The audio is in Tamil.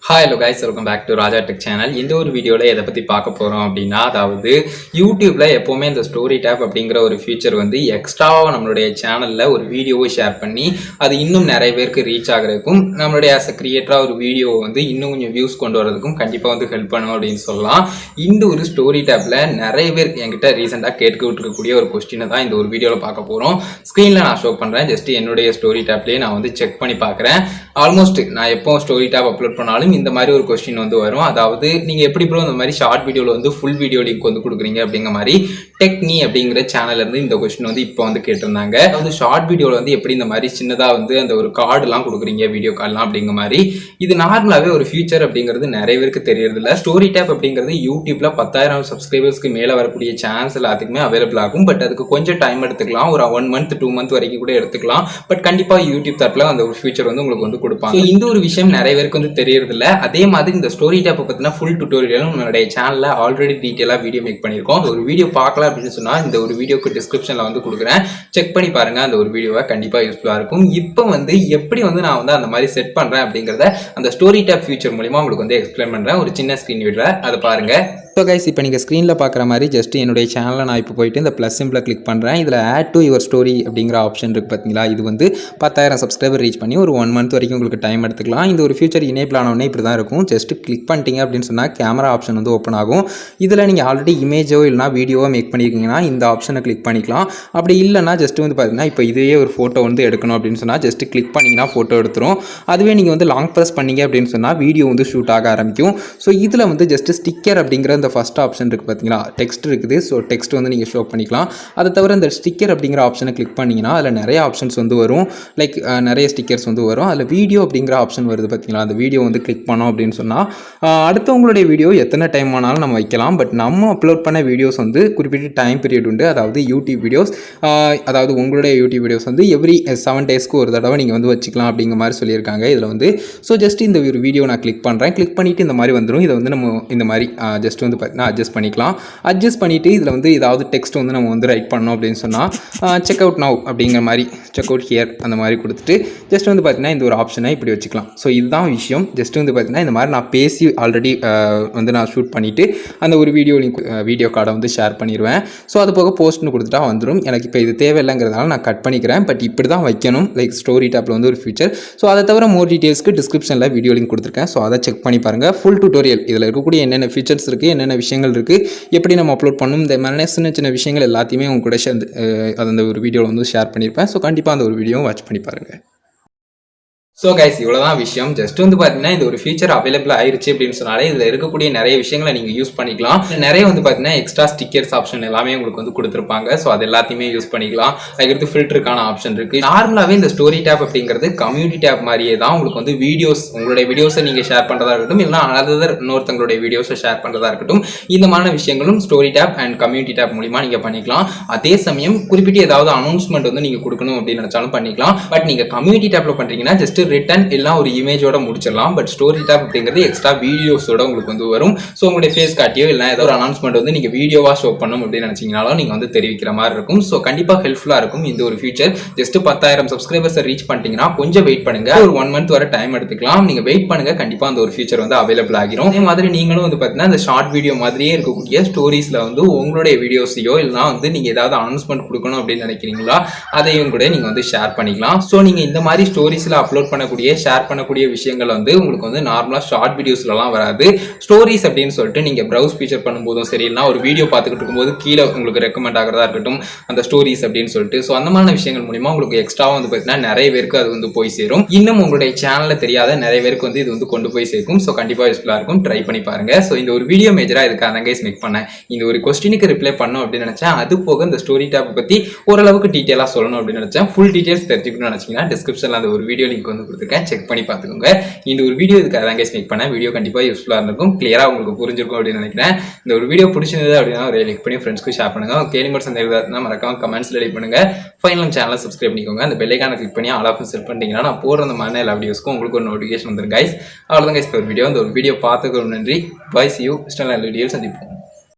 Hello guys, welcome back to Raja Tech channel. இந்த ஒரு வீடியோல எதை பத்தி பார்க்க போறோம் அப்படின்னா, அதாவது YouTubeல எப்பவுமே இந்த ஸ்டோரி டேப் அப்படிங்கிற ஒரு ஃபீச்சர் வந்து எக்ஸ்ட்ராவா நம்மளுடைய சேனல்ல ஒரு வீடியோவை ஷேர் பண்ணி அது இன்னும் நிறைய பேருக்கு ரீச் ஆகிறதுக்கும் நம்மளுடைய ஆஸ் அ கிரியேட்டரா ஒரு வீடியோவை வந்து இன்னும் கொஞ்சம் வியூஸ் கொண்டு வரதுக்கும் கண்டிப்பா வந்து ஹெல்ப் பண்ணும் அப்படின்னு சொல்லலாம். இந்த ஒரு ஸ்டோரி டேப்ல நிறைய பேர் என்கிட்ட ரீசெண்டா கேட்டுக்கிட்டு இருக்கக்கூடிய ஒரு கொஸ்டினை தான் இந்த ஒரு வீடியோல பார்க்க போறோம். ஸ்கிரீன்ல நான் ஷோ பண்றேன். ஜஸ்ட் என்னுடைய ஸ்டோரி டேப்லயே நான் வந்து செக் பண்ணி பார்க்குறேன். ஆல்மோஸ்ட் நான் எப்போ ஸ்டோரி டேப் அப்லோட் பண்ணாலும் இந்த மாதிரி ஒரு கொஸ்டின் வந்து வரும். அதாவது நீங்க எப்படி ப்ரோ இந்த மாதிரி ஷார்ட் வீடியோல வந்து ஃபுல் வீடியோ லிங்க் வந்து கொடுக்குறீங்க அப்படிங்கிற மாதிரி டெக்னி அப்படிங்கிற சேனல்ல இருந்து இந்த கொஸ்டின் வந்து இப்போ வந்து கேட்டிருந்தாங்க. அதாவது ஷார்ட் வீடியோல வந்து எப்படி இந்த மாதிரி சின்னதா வந்து அந்த ஒரு கார்டு எல்லாம் கொடுக்குறீங்க வீடியோ கார்டெலாம் அப்படிங்கிற மாதிரி. இது நார்மலாவே ஒரு ஃபியூச்சர் அப்படிங்கிறது நிறைய பேருக்கு தெரியறது இல்லை. ஸ்டோரி டேப் அப்படிங்கிறது யூடியூப்ல 10,000 சப்ஸ்கிரைபர்ஸ்க்கு மேல வரக்கூடிய சேனல்ஸ் எல்லாத்துக்குமே அவைலபிள் ஆகும். பட் அதுக்கு கொஞ்சம் டைம் எடுத்துக்கலாம். ஒரு 1 மந்த் 2 மந்த் வரைக்கும் கூட எடுத்துக்கலாம். பட் கண்டிப்பா யூடியூப் தரப்புல அந்த ஒரு ஃபியூச்சர் வந்து உங்களுக்கு வந்து கொடுப்பாங்க. இந்த ஒரு விஷயம் நிறைய பேருக்கு வந்து தெரியறது இல்லை. அதே மாதிரி இந்த ஸ்டோரி டேப் பத்தின ஃபுல் டுட்டோரியலும் நம்மளுடைய சேனல்ல ஆல்ரெடி டீட்டெயிலா வீடியோ மேக் பண்ணிருக்கோம். ஒரு வீடியோ பார்க்கலாம் அப்படின்னு சொன்னா இந்த ஒரு வீடியோக்கு டிஸ்கிரிப்ஷன்ல வந்து கொடுக்குறேன். செக் பண்ணி பாருங்க. அந்த ஒரு வீடியோவை கண்டிப்பா யூஸ்ஃபுல்லா இருக்கும். இப்போ வந்து எப்படி வந்து நான் வந்து அந்த மாதிரி செட் பண்றேன் அப்படிங்கறத அந்த ஸ்டோரி டேப் ஃபியூச்சர் மூலமா உங்களுக்கு வந்து எக்ஸ்பிளைன் பண்றேன். ஒரு சின்ன ஸ்கிரீன் வீடியோல அதை பாருங்க. ஸோ கைஸ், இப்போ நீங்கள் ஸ்க்ரீனில் பார்க்குற மாதிரி ஜஸ்ட் என்னுடைய சேனலில் நான் இப்போ போயிட்டு இந்த ப்ளஸ் சிம்பிளை கிளிக் பண்ணுறேன். இதில் ஆட் டு யுவர் ஸ்டோரி அப்படிங்கிற ஆப்ஷன் இருக்குது பார்த்தீங்களா. இது வந்து 10,000 சப்ஸ்கிரைபர் ரீச் பண்ணி ஒரு 1 மந்த் வரைக்கும் உங்களுக்கு டைம் எடுத்துக்கலாம். இந்த ஒரு ஃபியூச்சர் இனேபிள் ஆனோடனே இப்படி தான் இருக்கும். ஜஸ்ட் கிளிக் பண்ணிட்டீங்க அப்படின்னு சொன்னால் கேமரா ஆப்ஷன் வந்து ஓப்பன் ஆகும். இதில் நீங்கள் ஆல்ரெடி இமேஜோ இல்லைனா வீடியோவோ மேக் பண்ணியிருக்கீங்கன்னா இந்த ஆப்ஷனை கிளிக் பண்ணிக்கலாம். அப்படி இல்லைனா ஜஸ்ட் வந்து பார்த்தீங்கன்னா இப்போ இதே ஒரு ஃபோட்டோ வந்து எடுக்கணும் அப்படின்னு சொன்னால் ஜஸ்ட் கிளிக் பண்ணிங்கன்னா ஃபோட்டோ எடுத்துரும். அதுவே நீங்கள் வந்து லாங் ப்ரெஸ் பண்ணீங்க அப்படின்னு சொன்னால் வீடியோ வந்து ஷூட் ஆக ஆரம்பிக்கும். ஸோ இதில் வந்து ஜஸ்ட் ஸ்டிக்கர் அப்படிங்கிற இந்த ஃபஸ்ட் ஆப்ஷன் இருக்குது பார்த்தீங்களா, டெக்ஸ்ட் இருக்குது. ஸோ டெக்ஸ்ட் வந்து நீங்கள் ஷோ பண்ணிக்கலாம். அதை தவிர இந்த ஸ்டிக்கர் அப்படிங்கிற ஆப்ஷனை கிளிக் பண்ணிங்கன்னா அதில் நிறைய ஆப்ஷன்ஸ் வந்து வரும். லைக் நிறைய ஸ்டிக்கர்ஸ் வந்து வரும். அதில் வீடியோ அப்படிங்கிற ஆப்ஷன் வருது பார்த்தீங்களா. அந்த வீடியோ வந்து கிளிக் பண்ணோம் அப்படின்னு சொன்னால் அடுத்தவங்களுடைய வீடியோ எத்தனை டைம் ஆனாலும் நம்ம வைக்கலாம். பட் நம்ம அப்லோட் பண்ண வீடியோஸ் வந்து குறிப்பிட்ட டைம் பீரியட் உண்டு. அதாவது யூடியூப் வீடியோஸ், அதாவது உங்களுடைய யூடியூப் வீடியோஸ் வந்து எவ்ரி 7 டேஸ்க்கு ஒரு தடவை நீங்கள் வந்து வச்சுக்கலாம் அப்படிங்கிற மாதிரி சொல்லியிருக்காங்க இதில் வந்து. ஸோ ஜஸ்ட் இந்த ஒரு வீடியோ நான் கிளிக் பண்ணுறேன். கிளிக் பண்ணிவிட்டு இந்த மாதிரி வந்துடும். இதை வந்து நம்ம இந்த மாதிரி ஜஸ்ட் வந்து பார்த்தீங்கன்னா அட்ஜஸ்ட் பண்ணிவிட்டு இதில் வந்து ஏதாவது டெக்ஸ்ட் வந்து நம்ம வந்து ரைட் பண்ணோம் அப்படின்னு சொன்னால் செக் அவுட் நவ் அப்படிங்கிற மாதிரி, செக் அவுட் ஹியர் அந்த மாதிரி கொடுத்துட்டு ஜஸ்ட் வந்து பார்த்தீங்கன்னா இந்த ஒரு ஆப்ஷனை இப்படி வச்சுக்கலாம். ஸோ இதுதான் விஷயம். ஜஸ்ட் வந்து பார்த்தீங்கன்னா இந்த மாதிரி நான் பேசி ஆல்ரெடி வந்து நான் ஷூட் பண்ணிவிட்டு அந்த ஒரு வீடியோ கார்டை வந்து ஷேர் பண்ணிடுவேன். ஸோ அது போக போஸ்ட்னு கொடுத்துட்டா வந்துடும். எனக்கு இப்போ இது தேவையில்லைங்கிறதுனால நான் கட் பண்ணிக்கிறேன். பட் இப்படி தான் வைக்கணும். லைக் ஸ்டோரி டேப்பில் வந்து ஒரு ஃபியூச்சர். ஸோ அதை தவிர மோர் டீட்டெயில்ஸ்க்கு டிஸ்கிரிப்ஷனில் வீடியோ லிங்க் கொடுத்துருக்கேன். ஸோ அதை செக் பண்ணி பாருங்கள். ஃபுல் டுட்டோரியல் இதில் இருக்கக்கூடிய என்னென்ன ஃபீச்சர்ஸ் இருக்குது, என்னென்ன விஷயங்கள் இருக்குது, எப்படி நம்ம அப்லோட் பண்ணணும், இந்த மாதிரி சின்ன விஷயங்கள் எல்லாத்தையுமே உங்க கூட அந்த ஒரு வீடியோவில் வந்து ஷேர் பண்ணியிருப்பேன். ஸோ கண்டிப்பாக அந்த ஒரு வீடியோவும் வாட்ச் பண்ணி பாருங்கள். ஸோ கைஸ், இவ்வளோதான் விஷயம். ஜஸ்ட் வந்து பார்த்தீங்கன்னா இந்த ஒரு ஃபீச்சர் அவைலபிள் ஆயிருச்சு அப்படின்னு சொன்னாலே இதில் இருக்கக்கூடிய நிறைய விஷயங்களை நீங்கள் யூஸ் பண்ணிக்கலாம். நிறைய வந்து பார்த்தீங்கன்னா எக்ஸ்ட்ரா ஸ்டிக்கர்ஸ் ஆப்ஷன் எல்லாமே உங்களுக்கு வந்து கொடுத்துருப்பாங்க. ஸோ அது எல்லாத்தையுமே யூஸ் பண்ணிக்கலாம். அதுக்கடுத்து ஃபில்டருக்கான ஆப்ஷன் இருக்குது. நார்மலாகவே இந்த ஸ்டோரி டேப் அப்படிங்கிறது கம்யூனிட்டி டேப் மாதிரியே தான். உங்களுக்கு வந்து வீடியோஸ், உங்களுடைய வீடியோஸை நீங்கள் ஷேர் பண்ணுறதா இருக்கட்டும், இல்லைனா அனதர் இன்னொருத்தங்களுடைய வீடியோஸை ஷேர் பண்ணுறதா இருக்கட்டும், இந்த மாதிரி விஷயங்களும் story tab and community tab மூலிமா நீங்கள் பண்ணிக்கலாம். அதே சமயம் குறிப்பிட்ட ஏதாவது அனௌன்ஸ்மெண்ட் வந்து நீங்கள் கொடுக்கணும் அப்படின்னு நினச்சாலும் பண்ணிக்கலாம். பட் நீங்கள் கம்யூனிட்டி டேப்பில் பண்ணுறீங்கன்னா ஜஸ்ட் ரிட்டன் எல்லாம் ஒரு இமேஜோட முடிச்சிடலாம். பட் ஸ்டோரி டேப் அப்படிங்கிறது எக்ஸ்ட்ரா வீடியோஸோட உங்களுக்கு வந்து வரும். ஸோ உங்களுடைய ஃபேஸ் காட்டியோ இல்லை ஏதோ ஒரு அனௌன்ஸ்மெண்ட் வந்து நீங்கள் வீடியோவா ஷோ பண்ணணும் அப்படின்னு நினைச்சீங்கனாலும் நீங்கள் வந்து தெரிவிக்கிற மாதிரி இருக்கும். ஸோ கண்டிப்பாக ஹெல்ப்ஃபுல்லாக இருக்கும் இந்த ஒரு ஃபியூச்சர். ஜஸ்ட் 10,000 சப்ஸ்கிரைபர்ஸை ரீச் பண்ணிட்டீங்கன்னா கொஞ்சம் வெயிட் பண்ணுங்க. ஒரு 1 மந்த் வரை டைம் எடுத்துக்கலாம். நீங்கள் வெயிட் பண்ணுங்க. கண்டிப்பாக அந்த ஒரு ஃபியூச்சர் வந்து அவைலபிள் ஆகிரும். அதே மாதிரி நீங்களும் வந்து பார்த்தீங்கன்னா இந்த ஷார்ட் வீடியோ மாதிரியே இருக்கக்கூடிய ஸ்டோரிஸ்ல வந்து உங்களுடைய வீடியோஸையோ இல்லைனா வந்து நீங்கள் ஏதாவது அனௌன்ஸ்மெண்ட் கொடுக்கணும் அப்படின்னு நினைக்கிறீங்களா, அதையும் கூட நீங்கள் வந்து ஷேர் பண்ணிக்கலாம். ஸோ நீங்கள் இந்த மாதிரி ஸ்டோரிஸ்ல அப்லோட் பண்ணக்கூடிய ஷேர் பண்ணக்கூடிய விஷயங்கள் வந்து உங்களுக்கு வந்து நார்மலா ஷார்ட் வீடியோஸ்லாம் வராது. ஸ்டோரிஸ் அப்படின்னு சொல்லிட்டு நீங்க ப்ரௌஸ் ஃபீச்சர் பண்ணும்போதும் சரி, இல்லைனா ஒரு வீடியோ பார்த்துக்கிட்டு இருக்கும்போது கீழே உங்களுக்கு ரெக்கமெண்ட் ஆகிறதா இருக்கட்டும் அந்த ஸ்டோரிஸ் அப்படின்னு சொல்லிட்டு, ஸோ அந்த மாதிரி விஷயங்கள் மூலமா உங்களுக்கு எக்ஸ்ட்ரா வந்து பார்த்தீங்கன்னா நிறைய பேருக்கு அது வந்து போய் சேரும். இன்னும் உங்களுடைய சேனல்ல தெரியாத நிறைய பேருக்கு வந்து இது வந்து கொண்டு போய் சேர்க்கும். ஸோ கண்டிப்பா யூஸ்ஃபுல்லா இருக்கும். ட்ரை பண்ணி பாருங்க. ஸோ இந்த ஒரு வீடியோ மேஜரா இதுக்காக தான் கைஸ் மேக் பண்ணேன். இந்த ஒரு கொஸ்டினுக்கு ரிப்ளை பண்ணணும் அப்படின்னு நினைச்சேன். அது போக இந்த ஸ்டோரி டேப் பத்தி ஓரளவுக்கு டீட்டெயிலாக சொல்லணும் அப்படின்னு நினைச்சேன். ஃபுல் டீட்டெயில்ஸ் தெரிஞ்சுக்கணும்னு நினைச்சீங்கன்னா டிஸ்கிரிப்ஷன்ல அந்த ஒரு வீடியோ லிங்க் வந்து கொடுத்துருக்கேன். செக் பண்ணி பார்த்துக்கோங்க. இந்த ஒரு வீடியோ இதுக்காக தான் கைஸ் மேக் பண்ணேன். வீடியோ கண்டிப்பா யூஸ்ஃபுல்லா இருக்கும். கிளியரா உங்களுக்கு புரிஞ்சிருக்கும் அப்படின்னு நினைக்கிறேன். இந்த ஒரு வீடியோ பிடிச்சிருந்தது அப்படின்னா ஒரு லைக் பண்ணி ஃப்ரெண்ட்ஸ்க்கு ஷேர் பண்ணுங்க. கேலிமர்ஸ் அந்த இருந்தா மறக்காம கமெண்ட்ஸ்ல லைக் பண்ணுங்க. ஃபைனல் சேனலை சப்ஸ்கிரைப் பண்ணிக்கோங்க. அந்த பெல் ஐகானை கிளிக் பண்ணி ஆல் ஆப்ஷன் செட் பண்ணிட்டீங்கன்னா நான் போடுற அந்த மாதிரி எல்லா வீடியோஸ்க்கும் உங்களுக்கு ஒரு நோட்டிஃபிகேஷன் வந்துடும் கைஸ். அவ்வளோதான் கைஸ் ஒரு வீடியோ. இந்த ஒரு வீடியோ பார்த்துக்கு நன்றி. பாய், see you. நல்ல வீடியோ சந்திப்போம்.